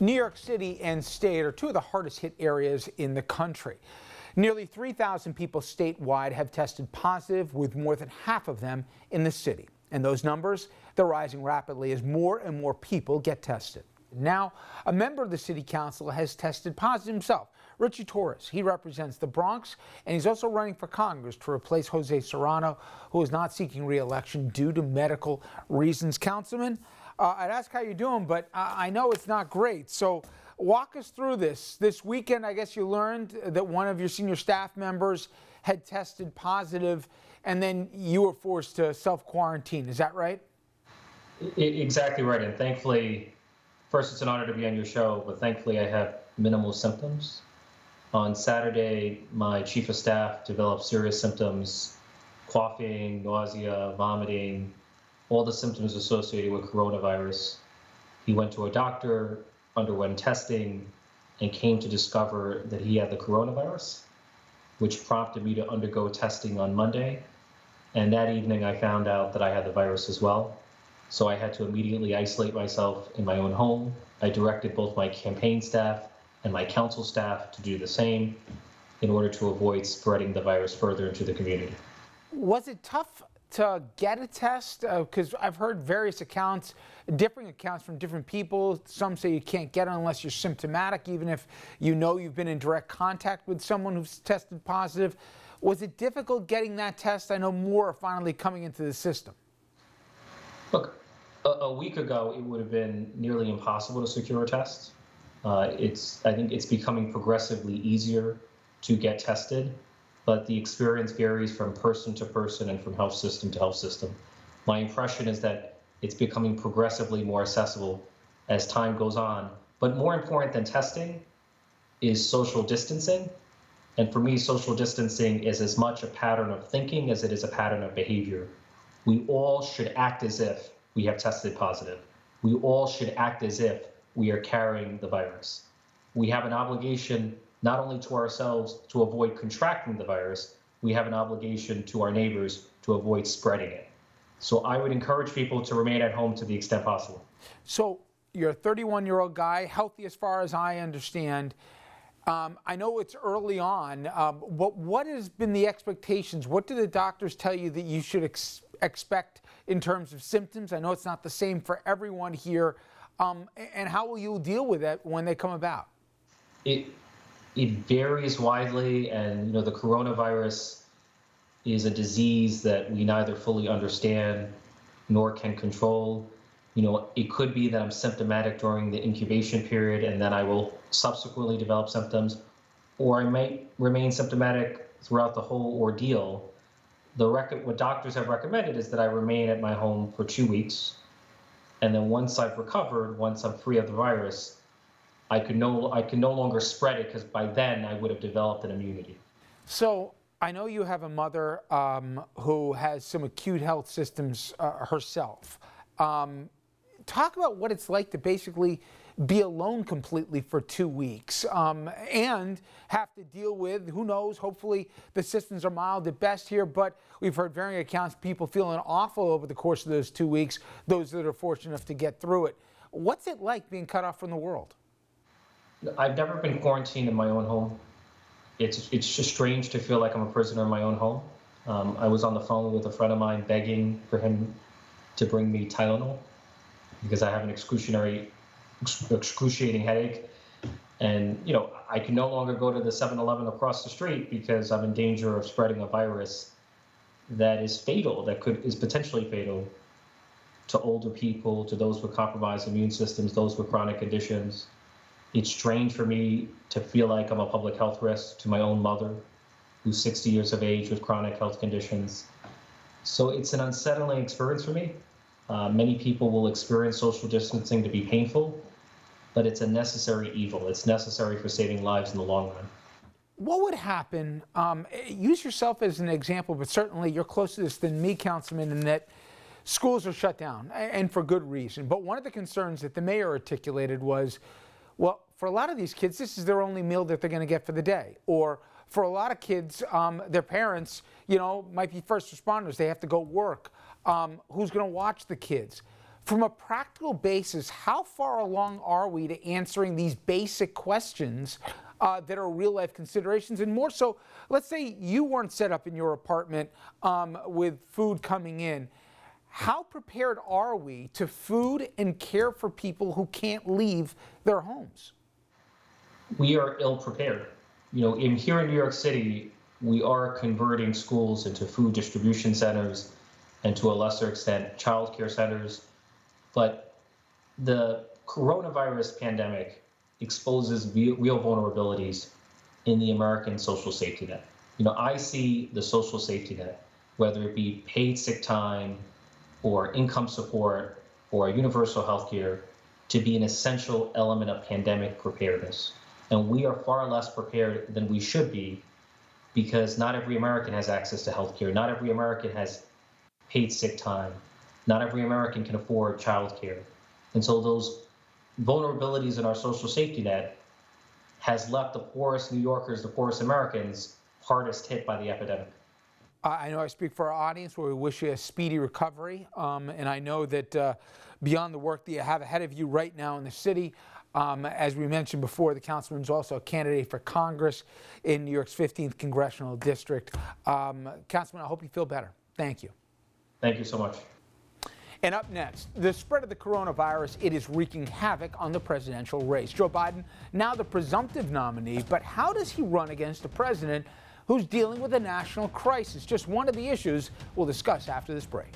New York City and state are two of the hardest hit areas in the country. Nearly 3,000 people statewide have tested positive, with more than half of them in the city. And those numbers, they're rising rapidly as more and more people get tested. Now, a member of the city council has tested positive himself, Ritchie Torres. He represents the Bronx, and he's also running for Congress to replace Jose Serrano, who is not seeking re-election due to medical reasons. Councilman, I'd ask how you're doing, but I know it's not great. So walk us through this. This weekend, I guess you learned that one of your senior staff members had tested positive, and then you were forced to self-quarantine. Is that right? Exactly right. And thankfully, first, it's an honor to be on your show, but thankfully I have minimal symptoms. On Saturday, my chief of staff developed serious symptoms: coughing, nausea, vomiting, all the symptoms associated with coronavirus. He went to a doctor, underwent testing, and came to discover that he had the coronavirus, which prompted me to undergo testing on Monday. And that evening, I found out that I had the virus as well. So I had to immediately isolate myself in my own home. I directed both my campaign staff and my council staff to do the same in order to avoid spreading the virus further into the community. Was it tough to get a test? Because I've heard various accounts, differing accounts from different people. Some say you can't get it unless you're symptomatic, even if you know you've been in direct contact with someone who's tested positive. Was it difficult getting that test? I know more are finally coming into the system. Look, a week ago, it would have been nearly impossible to secure a test. I think it's becoming progressively easier to get tested, but the experience varies from person to person and from health system to health system. My impression is that it's becoming progressively more accessible as time goes on. But more important than testing is social distancing. And for me, social distancing is as much a pattern of thinking as it is a pattern of behavior. We all should act as if we have tested positive. We all should act as if we are carrying the virus. We have an obligation not only to ourselves to avoid contracting the virus, we have an obligation to our neighbors to avoid spreading it. So I would encourage people to remain at home to the extent possible. So you're a 31-year-old guy, healthy as far as I understand. I know it's early on, but what has been the expectations? What do the doctors tell you that you should expect in terms of symptoms? I know it's not the same for everyone here. And how will you deal with it when they come about? It varies widely, and the coronavirus is a disease that we neither fully understand nor can control. It could be that I'm symptomatic during the incubation period and then I will subsequently develop symptoms, or I might remain symptomatic throughout the whole ordeal. What doctors have recommended is that I remain at my home for 2 weeks, and then once I've recovered, once I'm free of the virus, I can no longer spread it, because by then I would have developed an immunity. So I know you have a mother who has some acute health systems herself. Talk about what it's like to basically be alone completely for 2 weeks and have to deal with, who knows, hopefully the systems are mild at best here, but we've heard varying accounts, people feeling awful over the course of those 2 weeks, those that are fortunate enough to get through it. What's it like being cut off from the world? I've never been quarantined in my own home. It's just strange to feel like I'm a prisoner in my own home. I was on the phone with a friend of mine begging for him to bring me Tylenol because I have an excruciating headache. And, I can no longer go to the 7-Eleven across the street because I'm in danger of spreading a virus that is fatal, is potentially fatal to older people, to those with compromised immune systems, those with chronic conditions. It's strange for me to feel like I'm a public health risk to my own mother, who's 60 years of age with chronic health conditions. So it's an unsettling experience for me. Many people will experience social distancing to be painful, but it's a necessary evil. It's necessary for saving lives in the long run. What would happen, use yourself as an example, but certainly you're closer to this than me, Councilman, in that schools are shut down, and for good reason. But one of the concerns that the mayor articulated was, well, for a lot of these kids, this is their only meal that they're going to get for the day. Or for a lot of kids, their parents, might be first responders. They have to go work. Who's going to watch the kids? From a practical basis, how far along are we to answering these basic questions that are real life considerations? And more so, let's say you weren't set up in your apartment with food coming in. How prepared are we to food and care for people who can't leave their homes? We are ill prepared. Here in New York City, we are converting schools into food distribution centers and to a lesser extent, childcare centers. But the coronavirus pandemic exposes real vulnerabilities in the American social safety net. I see the social safety net, whether it be paid sick time or income support or universal health care, to be an essential element of pandemic preparedness. And we are far less prepared than we should be, because not every American has access to health care. Not every American has paid sick time. Not every American can afford childcare. And so those vulnerabilities in our social safety net has left the poorest New Yorkers, the poorest Americans, hardest hit by the epidemic. I know I speak for our audience where we wish you a speedy recovery. And I know that beyond the work that you have ahead of you right now in the city, as we mentioned before, the councilman's also a candidate for Congress in New York's 15th Congressional District. Councilman, I hope you feel better. Thank you. Thank you so much. And up next, the spread of the coronavirus, it is wreaking havoc on the presidential race. Joe Biden, now the presumptive nominee, but how does he run against a president who's dealing with a national crisis? Just one of the issues we'll discuss after this break.